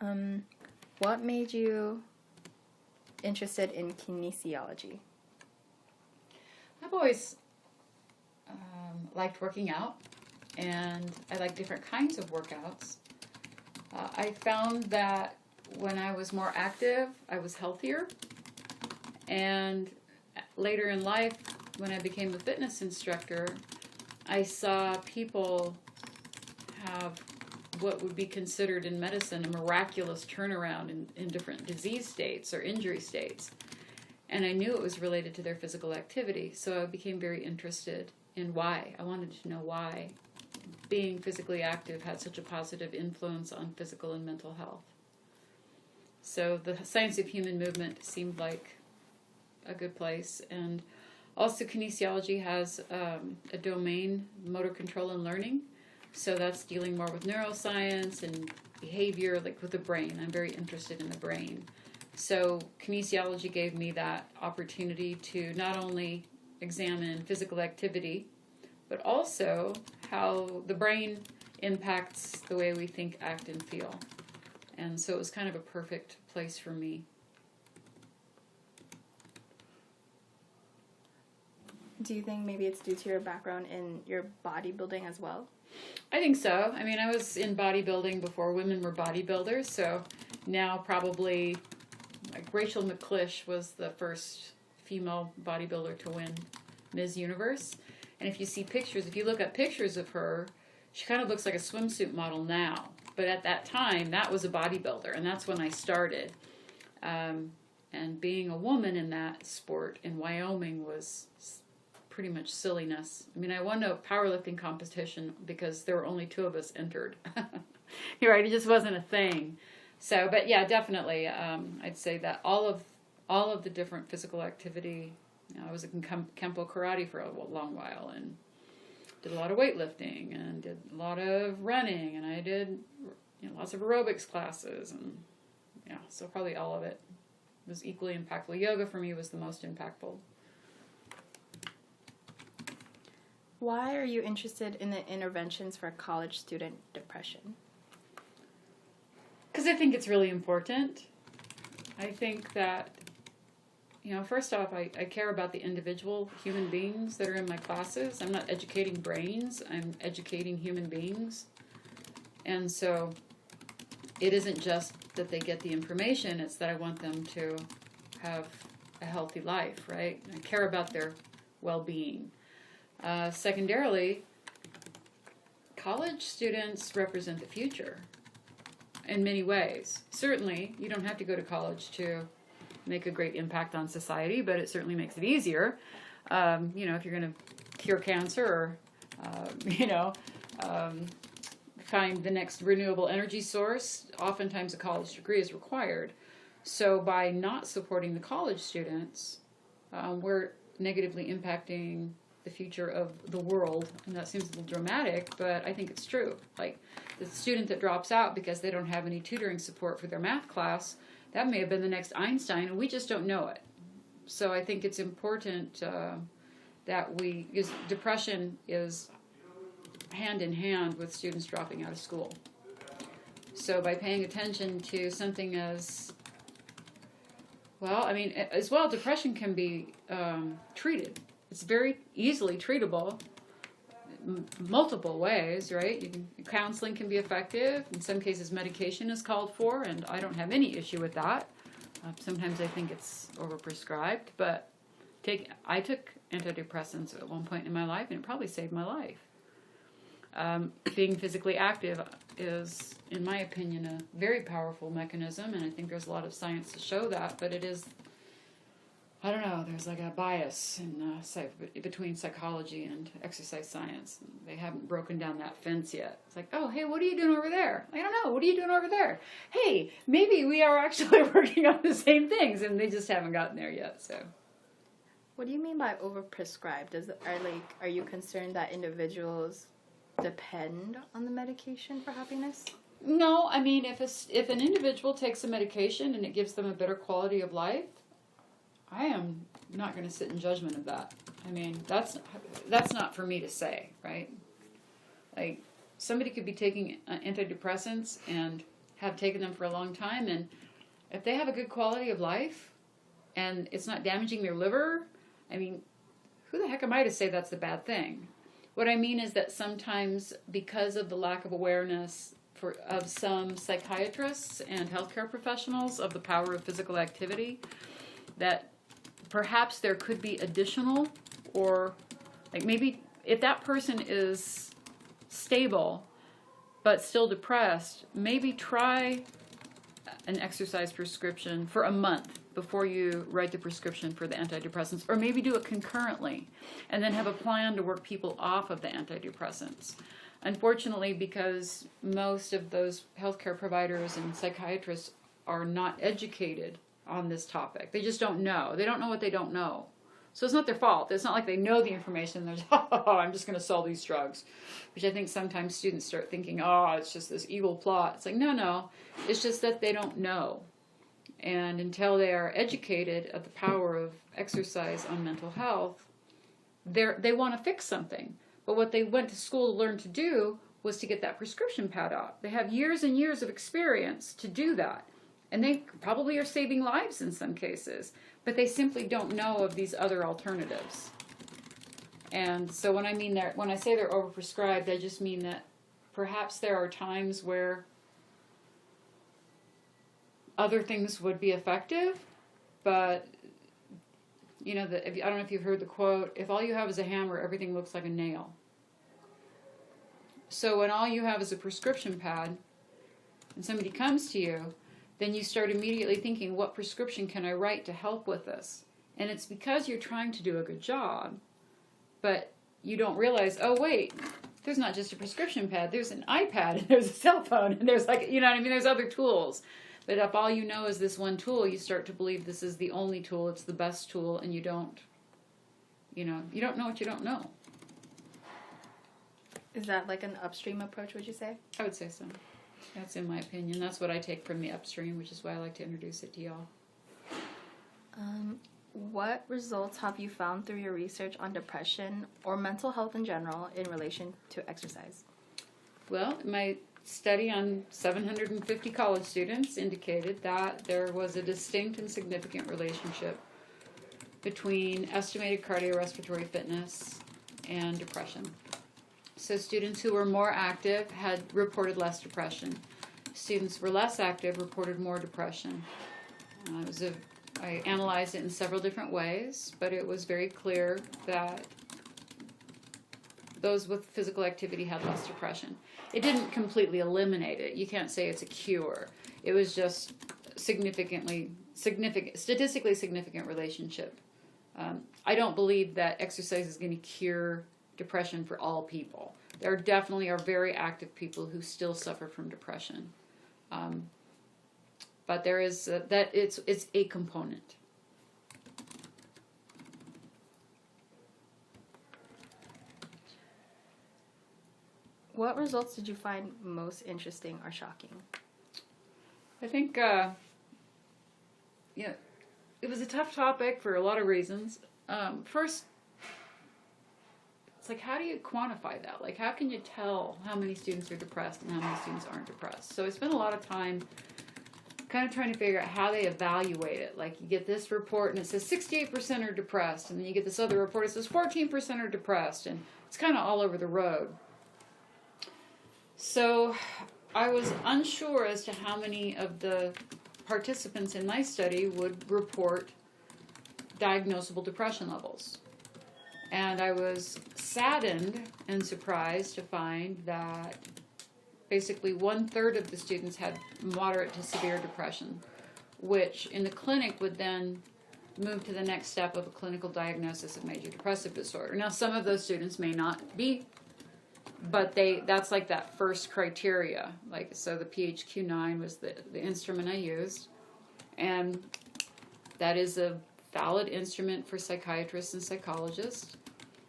Um, what made you interested in kinesiology? I've always liked working out, and I like different kinds of workouts. I found that when I was more active, I was healthier. And later in life, when I became a fitness instructor, I saw people have what would be considered in medicine a miraculous turnaround in different disease states or injury states. And I knew it was related to their physical activity, so I became very interested in why. I wanted to know why being physically active had such a positive influence on physical and mental health. So the science of human movement seemed like a good place. And also kinesiology has a domain, motor control and learning. So that's dealing more with neuroscience and behavior, like with the brain. I'm very interested in the brain. So kinesiology gave me that opportunity to not only examine physical activity, but also how the brain impacts the way we think, act, and feel. And so it was kind of a perfect place for me. Do you think maybe it's due to your background in your bodybuilding as well? I think so. I mean, I was in bodybuilding before women were bodybuilders, so now probably, like Rachel McClish was the first female bodybuilder to win Ms. Universe. And if you see pictures, if you look at pictures of her, she kind of looks like a swimsuit model now. But at that time, that was a bodybuilder, and that's when I started. And being a woman in that sport in Wyoming was pretty much silliness. I mean, I won a powerlifting competition because there were only 2 of us entered. You're right, it just wasn't a thing. So, but yeah, definitely, I'd say that all of the different physical activity. I was in Kempo karate for a long while and did a lot of weightlifting and did a lot of running, and I did lots of aerobics classes, and so probably all of it was equally impactful. Yoga for me was the most impactful. Why are you interested in the interventions for college student depression? Because I think it's really important. I think that, first off, I care about the individual human beings that are in my classes. I'm not educating brains, I'm educating human beings. And so it isn't just that they get the information, it's that I want them to have a healthy life, right? I care about their well-being. Secondarily, college students represent the future in many ways. Certainly, you don't have to go to college to make a great impact on society, but it certainly makes it easier. If you're going to cure cancer or, find the next renewable energy source, oftentimes a college degree is required. So by not supporting the college students, we're negatively impacting the future of the world, and that seems a little dramatic, but I think it's true. Like the student that drops out because they don't have any tutoring support for their math class, that may have been the next Einstein, and we just don't know it. So I think it's important that because depression is hand in hand with students dropping out of school. So by paying attention to something as depression can be treated. It's very easily treatable, multiple ways, right? Counseling can be effective. In some cases, medication is called for, and I don't have any issue with that. Sometimes I think it's overprescribed, but I took antidepressants at one point in my life, and it probably saved my life. Being physically active is, in my opinion, a very powerful mechanism, and I think there's a lot of science to show that, but it is, I don't know, there's like a bias between psychology and exercise science. They haven't broken down that fence yet. It's like, oh, hey, what are you doing over there? I don't know, what are you doing over there? Hey, maybe we are actually working on the same things, and they just haven't gotten there yet, so. What do you mean by overprescribed? Are you concerned that individuals depend on the medication for happiness? No, I mean, if an individual takes a medication and it gives them a better quality of life, I am not going to sit in judgment of that. I mean, that's not for me to say, right? Like, somebody could be taking antidepressants and have taken them for a long time, and if they have a good quality of life and it's not damaging their liver, I mean, who the heck am I to say that's a bad thing? What I mean is that sometimes because of the lack of awareness of some psychiatrists and healthcare professionals of the power of physical activity, that perhaps there could be additional, or like maybe if that person is stable but still depressed, maybe try an exercise prescription for a month before you write the prescription for the antidepressants, or maybe do it concurrently and then have a plan to work people off of the antidepressants. Unfortunately, because most of those healthcare providers and psychiatrists are not educated on this topic, they just don't know. They don't know what they don't know. So it's not their fault. It's not like they know the information and they're just, oh, I'm just going to sell these drugs. Which I think sometimes students start thinking, oh, it's just this evil plot. It's like, no. It's just that they don't know. And until they are educated of the power of exercise on mental health, they want to fix something. But what they went to school to learn to do was to get that prescription pad out. They have years and years of experience to do that. And they probably are saving lives in some cases. But they simply don't know of these other alternatives. And so when I say they're overprescribed, I just mean that perhaps there are times where other things would be effective, but I don't know if you've heard the quote, if all you have is a hammer, everything looks like a nail. So when all you have is a prescription pad and somebody comes to you, then you start immediately thinking, what prescription can I write to help with this? And it's because you're trying to do a good job, but you don't realize, oh wait, there's not just a prescription pad, there's an iPad, and there's a cell phone, and there's there's other tools. But if all you know is this one tool, you start to believe this is the only tool, it's the best tool, and you don't know what you don't know. Is that like an upstream approach, would you say? I would say so. That's in my opinion. That's what I take from the upstream, which is why I like to introduce it to y'all. What results have you found through your research on depression or mental health in general in relation to exercise? Well, my study on 750 college students indicated that there was a distinct and significant relationship between estimated cardiorespiratory fitness and depression. So students who were more active had reported less depression. Students who were less active reported more depression. I analyzed it in several different ways, but it was very clear that those with physical activity had less depression. It didn't completely eliminate it. You can't say it's a cure. It was just statistically significant relationship. I don't believe that exercise is going to cure depression for all people. There definitely are very active people who still suffer from depression. But there is it's a component. What results did you find most interesting or shocking? I think it was a tough topic for a lot of reasons. First, it's like, how do you quantify that? Like, how can you tell how many students are depressed and how many students aren't depressed? So I spent a lot of time kind of trying to figure out how they evaluate it. Like, you get this report and it says 68% are depressed, and then you get this other report that says 14% are depressed, and it's kind of all over the road. So I was unsure as to how many of the participants in my study would report diagnosable depression levels. And I was saddened and surprised to find that basically 1/3 of the students had moderate to severe depression, which in the clinic would then move to the next step of a clinical diagnosis of major depressive disorder. Now, some of those students may not be, but that's like that first criteria. Like, so the PHQ-9 was the instrument I used, and that is a valid instrument for psychiatrists and psychologists.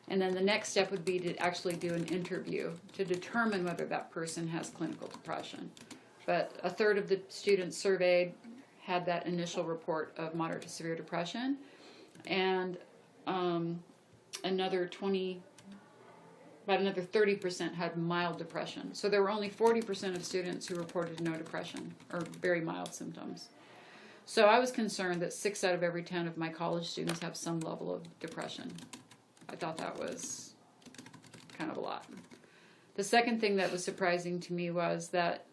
And then the next step would be to actually do an interview to determine whether that person has clinical depression. But 1/3 of the students surveyed had that initial report of moderate to severe depression, and another 20, about another 30% had mild depression. So there were only 40% of students who reported no depression or very mild symptoms. So I was concerned that 6 out of every 10 of my college students have some level of depression. I thought that was kind of a lot. The second thing that was surprising to me was that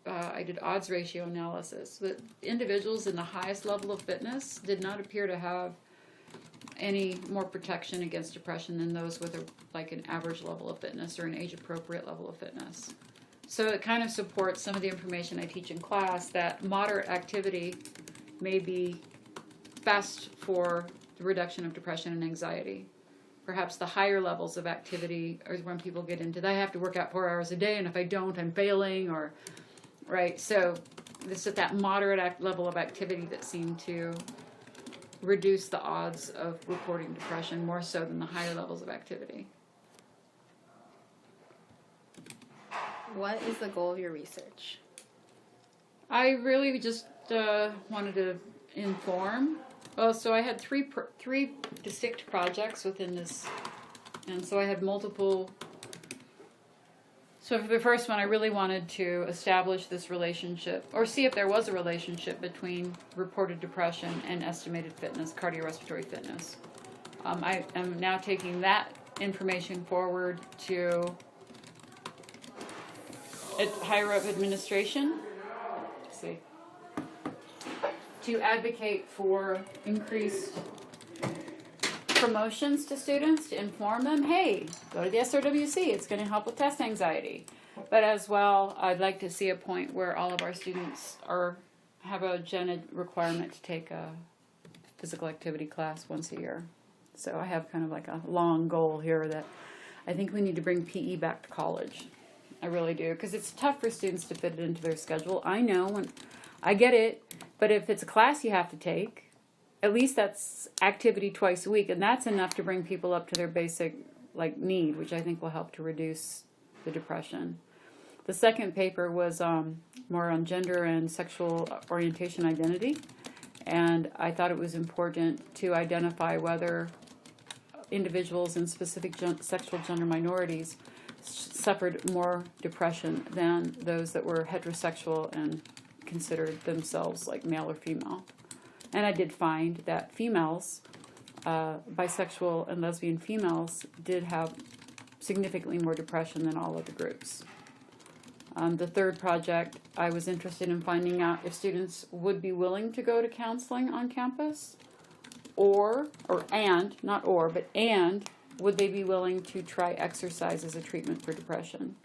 I did odds ratio analysis. The individuals in the highest level of fitness did not appear to have any more protection against depression than those with an average level of fitness or an age-appropriate level of fitness. So it kind of supports some of the information I teach in class that moderate activity may be best for the reduction of depression and anxiety. Perhaps the higher levels of activity are when people get into, I have to work out 4 hours a day, and if I don't, I'm failing, or, right? So it's at that moderate level of activity that seemed to reduce the odds of reporting depression more so than the higher levels of activity. What is the goal of your research? I really just wanted to inform. Oh, so I had three distinct projects within this, and so I had multiple. So for the first one, I really wanted to establish this relationship, or see if there was a relationship between reported depression and estimated fitness, cardiorespiratory fitness. I am now taking that information forward to higher up administration. Let's see. To advocate for increased promotions to students, to inform them, hey, go to the SRWC, it's going to help with test anxiety. But as well, I'd like to see a point where all of our students have a gen ed requirement to take a physical activity class once a year. So I have kind of like a long goal here that I think we need to bring PE back to college. I really do, because it's tough for students to fit it into their schedule. I know, and I get it, but if it's a class you have to take, at least that's activity twice a week, and that's enough to bring people up to their basic need, which I think will help to reduce the depression. The second paper was more on gender and sexual orientation identity, and I thought it was important to identify whether individuals in specific sexual gender minorities suffered more depression than those that were heterosexual and considered themselves like male or female. And I did find that females, bisexual and lesbian females, did have significantly more depression than all other groups. The third project, I was interested in finding out if students would be willing to go to counseling on campus, and would they be willing to try exercise as a treatment for depression.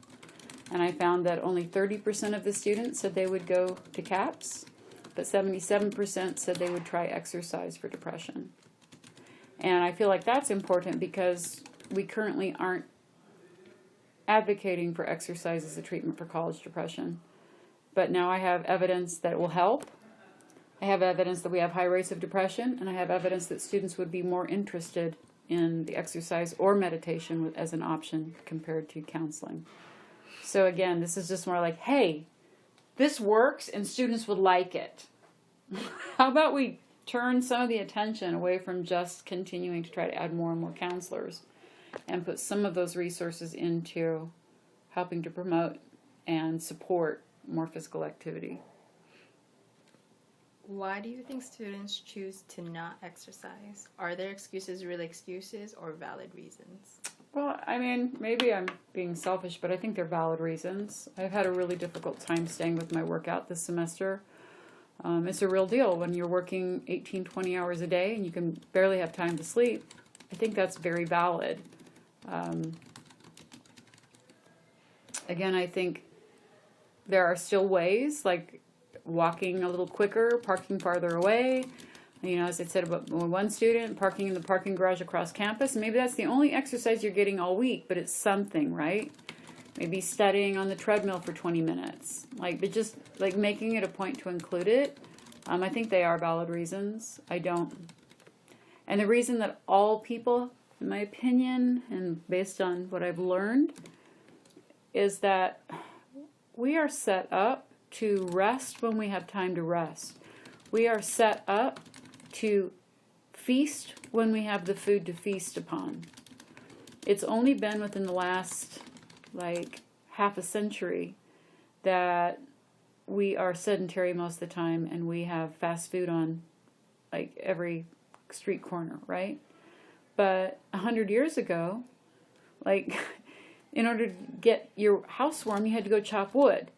And I found that only 30% of the students said they would go to CAPS, but 77% said they would try exercise for depression. And I feel like that's important because we currently aren't advocating for exercise as a treatment for college depression. But now I have evidence that it will help. I have evidence that we have high rates of depression, and I have evidence that students would be more interested in the exercise or meditation as an option compared to counseling. So again, this is just more like, hey, this works and students would like it. How about we turn some of the attention away from just continuing to try to add more and more counselors and put some of those resources into helping to promote and support more physical activity. Why do you think students choose to not exercise? Are their excuses really excuses or valid reasons? Well, I mean, maybe I'm being selfish, but I think they're valid reasons. I've had a really difficult time staying with my workout this semester. It's a real deal when you're working 18, 20 hours a day and you can barely have time to sleep. I think that's very valid. Again, I think there are still ways, like walking a little quicker, parking farther away. As I said about one student, parking in the parking garage across campus. Maybe that's the only exercise you're getting all week, but it's something, right? Maybe studying on the treadmill for 20 minutes. But just making it a point to include it. I think they are valid reasons. I don't. And the reason that all people, in my opinion, and based on what I've learned, is that we are set up to rest when we have time to rest. We are set up to feast when we have the food to feast upon. It's only been within the last, like, half a century that we are sedentary most of the time and we have fast food on, like, every street corner, right? But 100 years ago, like, in order to get your house warm, you had to go chop wood,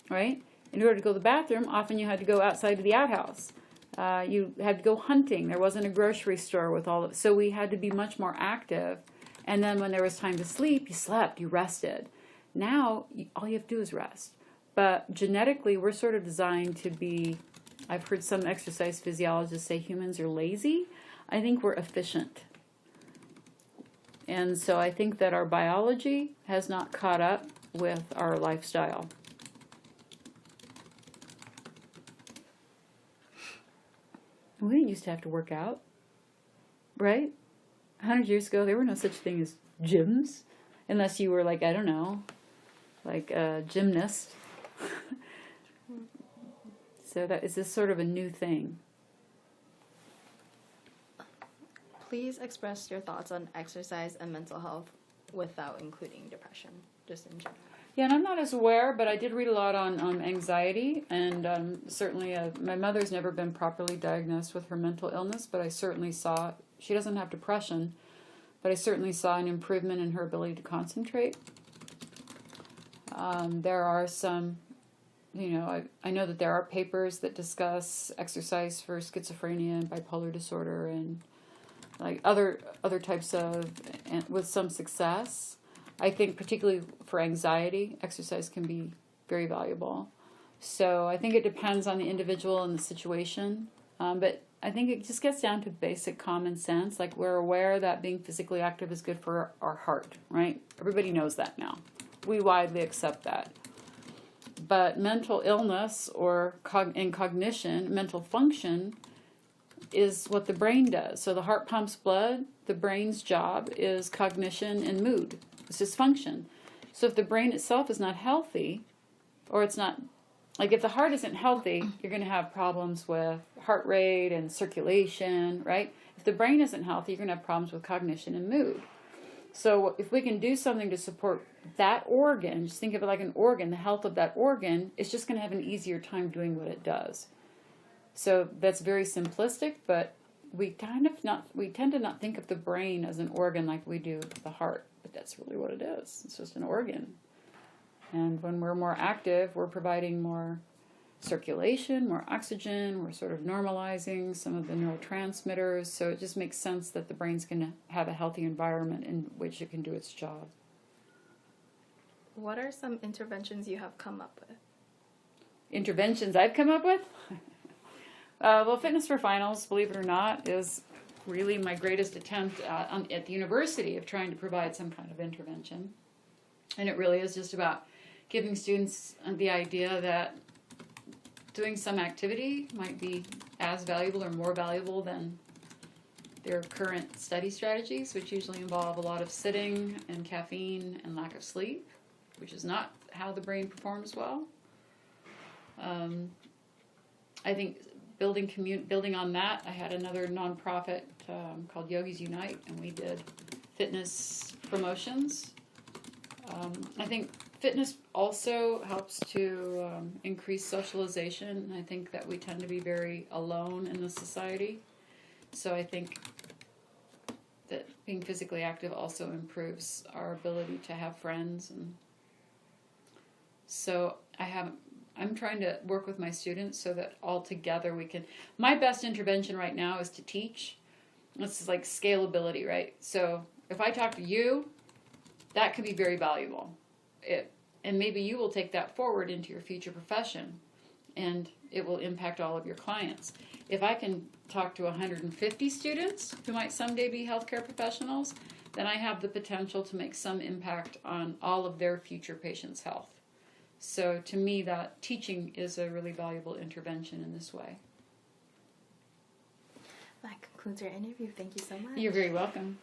right? In order to go to the bathroom, often you had to go outside of the outhouse. You had to go hunting. There wasn't a grocery store with all of it. So we had to be much more active. And then when there was time to sleep, you slept, you rested. Now, all you have to do is rest. But genetically, we're sort of designed to be, I've heard some exercise physiologists say humans are lazy. I think we're efficient. And so I think that our biology has not caught up with our lifestyle. We didn't used to have to work out, right? 100 years ago, there were no such thing as gyms, unless you were like, I don't know, like a gymnast. So that is this sort of a new thing. Please express your thoughts on exercise and mental health without including depression, just in general. Yeah, and I'm not as aware, but I did read a lot on anxiety, and certainly my mother's never been properly diagnosed with her mental illness, but I certainly saw, she doesn't have depression, but I certainly saw an improvement in her ability to concentrate. There are some, I know that there are papers that discuss exercise for schizophrenia and bipolar disorder and like other types of, and with some success. I think particularly for anxiety, exercise can be very valuable. So I think it depends on the individual and the situation. But I think it just gets down to basic common sense. Like we're aware that being physically active is good for our heart, right? Everybody knows that now. We widely accept that. But mental illness or in cognition, mental function, is what the brain does. So the heart pumps blood. The brain's job is cognition and mood. It's just function. So if the brain itself is not healthy, or it's not, like if the heart isn't healthy, you're going to have problems with heart rate and circulation, right? If the brain isn't healthy, you're going to have problems with cognition and mood. So if we can do something to support that organ, just think of it like an organ, the health of that organ is just going to have an easier time doing what it does. So that's very simplistic, but we tend to not think of the brain as an organ like we do the heart, but that's really what it is. It's just an organ. And when we're more active, we're providing more circulation, more oxygen, we're sort of normalizing some of the neurotransmitters, so it just makes sense that the brain's going to have a healthy environment in which it can do its job. What are some interventions you have come up with? Interventions I've come up with? Well, Fitness for Finals, believe it or not, is really my greatest attempt at the university of trying to provide some kind of intervention. And it really is just about giving students the idea that doing some activity might be as valuable or more valuable than their current study strategies, which usually involve a lot of sitting and caffeine and lack of sleep, which is not how the brain performs well. I think building on that, I had another nonprofit called Yogis Unite, and we did fitness promotions. I think fitness also helps to increase socialization. I think that we tend to be very alone in the society. So I think that being physically active also improves our ability to have friends. And so I'm trying to work with my students so that all together we can. My best intervention right now is to teach. This is like scalability, right? So if I talk to you, that can be very valuable. And maybe you will take that forward into your future profession, and it will impact all of your clients. If I can talk to 150 students who might someday be healthcare professionals, then I have the potential to make some impact on all of their future patients' health. So to me, that teaching is a really valuable intervention in this way. That concludes our interview. Thank you so much. You're very welcome.